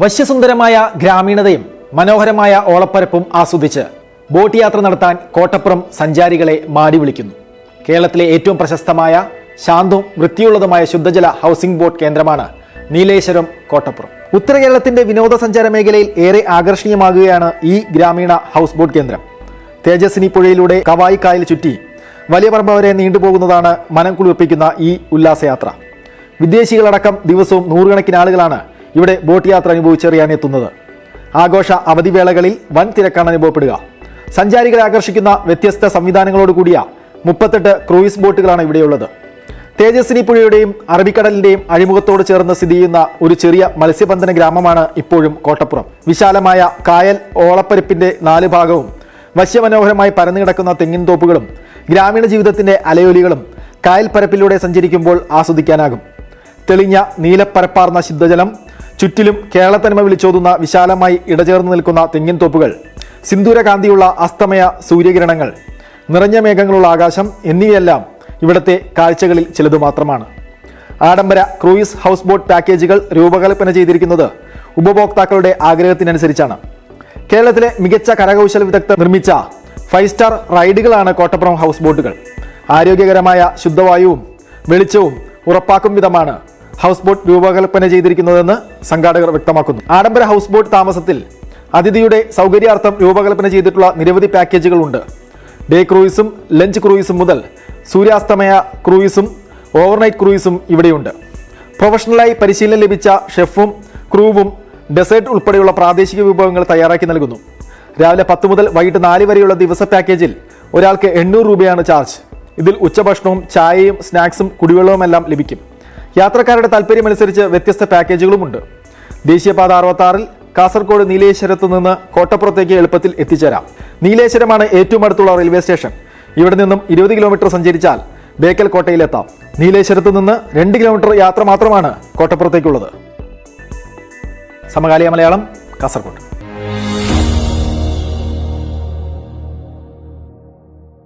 വശ്യസുന്ദരമായ ഗ്രാമീണതയും മനോഹരമായ ഓളപ്പരപ്പും ആസ്വദിച്ച് ബോട്ട് യാത്ര നടത്താൻ കോട്ടപ്പുറം സഞ്ചാരികളെ മാടി വിളിക്കുന്നു. കേരളത്തിലെ ഏറ്റവും പ്രശസ്തമായ ശാന്തവും വൃത്തിയുള്ളതുമായ ശുദ്ധജല ഹൗസിംഗ് ബോട്ട് കേന്ദ്രമാണ് നീലേശ്വരം കോട്ടപ്പുറം. ഉത്തര കേരളത്തിന്റെ വിനോദസഞ്ചാര മേഖലയിൽ ഏറെ ആകർഷണീയമാകുകയാണ് ഈ ഗ്രാമീണ ഹൗസ് ബോട്ട് കേന്ദ്രം. തേജസ്വിനി പുഴയിലൂടെ കവായി കായൽ ചുറ്റി വലിയ പറമ്പ് വരെ നീണ്ടുപോകുന്നതാണ് മനം കുളിർപ്പിക്കുന്ന ഈ ഉല്ലാസയാത്ര. വിദേശികളടക്കം ദിവസവും നൂറുകണക്കിന് ആളുകളാണ് ഇവിടെ ബോട്ട് യാത്ര അനുഭവിച്ചറിയാനെത്തുന്നത്. ആഘോഷ അവധിവേളകളിൽ വൻ തിരക്കാണ് അനുഭവപ്പെടുക. സഞ്ചാരികളെ ആകർഷിക്കുന്ന വ്യത്യസ്ത സംവിധാനങ്ങളോട് കൂടിയ 38 ക്രൂയിസ് ബോട്ടുകളാണ് ഇവിടെയുള്ളത്. തേജസ്വിനി പുഴയുടെയും അറബിക്കടലിന്റെയും അഴിമുഖത്തോട് ചേർന്ന് സ്ഥിതി ചെയ്യുന്ന ഒരു ചെറിയ മത്സ്യബന്ധന ഗ്രാമമാണ് ഇപ്പോഴും കോട്ടപ്പുറം. വിശാലമായ കായൽ ഓളപ്പരപ്പിന്റെ 4 ഭാഗവും വശ്യമനോഹരമായി പരന്നു കിടക്കുന്ന തെങ്ങിൻ തോപ്പുകളും ഗ്രാമീണ ജീവിതത്തിന്റെ അലയൊലികളും കായൽ പരപ്പിലൂടെ സഞ്ചരിക്കുമ്പോൾ ആസ്വദിക്കാനാകും. തെളിഞ്ഞ നീലപ്പരപ്പാർന്ന ശുദ്ധജലം, ചുറ്റിലും കേരളത്തനിമ വിളിച്ചോതുന്ന വിശാലമായി ഇടചേർന്ന് നിൽക്കുന്ന തെങ്ങിൻ തോപ്പുകൾ, സിന്ദൂരകാന്തിയുള്ള അസ്തമയ സൂര്യകിരണങ്ങൾ, നിറഞ്ഞ മേഘങ്ങളുള്ള ആകാശം എന്നിവയെല്ലാം ഇവിടുത്തെ കാഴ്ചകളിൽ ചിലത് മാത്രമാണ്. ആഡംബര ക്രൂയിസ് ഹൗസ് ബോട്ട് പാക്കേജുകൾ രൂപകൽപ്പന ചെയ്തിരിക്കുന്നത് ഉപഭോക്താക്കളുടെ ആഗ്രഹത്തിനനുസരിച്ചാണ്. കേരളത്തിലെ മികച്ച കരകൗശല വിദഗ്ധർ നിർമ്മിച്ച 5 സ്റ്റാർ റൈഡുകളാണ് കോട്ടപ്പുറം ഹൗസ് ബോട്ടുകൾ. ആരോഗ്യകരമായ ശുദ്ധവായുവും വെളിച്ചവും ഉറപ്പാക്കും വിധമാണ് ഹൗസ് ബോട്ട് രൂപകൽപ്പന ചെയ്തിരിക്കുന്നതെന്ന് സംഘാടകർ വ്യക്തമാക്കുന്നു. ആഡംബര ഹൗസ് ബോട്ട് താമസത്തിൽ അതിഥിയുടെ സൗകര്യാർത്ഥം രൂപകൽപ്പന ചെയ്തിട്ടുള്ള നിരവധി പാക്കേജുകളുണ്ട്. ഡേ ക്രൂയിസും ലഞ്ച് ക്രൂയിസും മുതൽ സൂര്യാസ്തമയ ക്രൂയിസും ഓവർനൈറ്റ് ക്രൂയിസും ഇവിടെയുണ്ട്. പ്രൊഫഷണലായി പരിശീലനം ലഭിച്ച ഷെഫും ക്രൂവും ഡെസേർട്ട് ഉൾപ്പെടെയുള്ള പ്രാദേശിക വിഭവങ്ങൾ തയ്യാറാക്കി നൽകുന്നു. രാവിലെ 10 മുതൽ വൈകിട്ട് 4 വരെയുള്ള ദിവസ പാക്കേജിൽ ഒരാൾക്ക് 800 രൂപയാണ് ചാർജ്. ഇതിൽ ഉച്ചഭക്ഷണവും ചായയും സ്നാക്സും കുടിവെള്ളവുമെല്ലാം ലഭിക്കും. യാത്രക്കാരുടെ താല്പര്യമനുസരിച്ച് വ്യത്യസ്ത പാക്കേജുകളുമുണ്ട്. ദേശീയപാത 66-ൽ കാസർഗോഡ് നീലേശ്വരത്ത് നിന്ന് കോട്ടപ്പുറത്തേക്ക് എളുപ്പത്തിൽ എത്തിച്ചേരാം. നീലേശ്വരമാണ് ഏറ്റവും അടുത്തുള്ള റെയിൽവേ സ്റ്റേഷൻ. ഇവിടെ നിന്നും 20 കിലോമീറ്റർ സഞ്ചരിച്ചാൽ ബേക്കൽ കോട്ടയിലെത്താം. നീലേശ്വരത്ത് നിന്ന് 2 കിലോമീറ്റർ യാത്ര മാത്രമാണ് കോട്ടപ്പുറത്തേക്കുള്ളത്. സമകാലിക മലയാളം, കാസർഗോഡ്.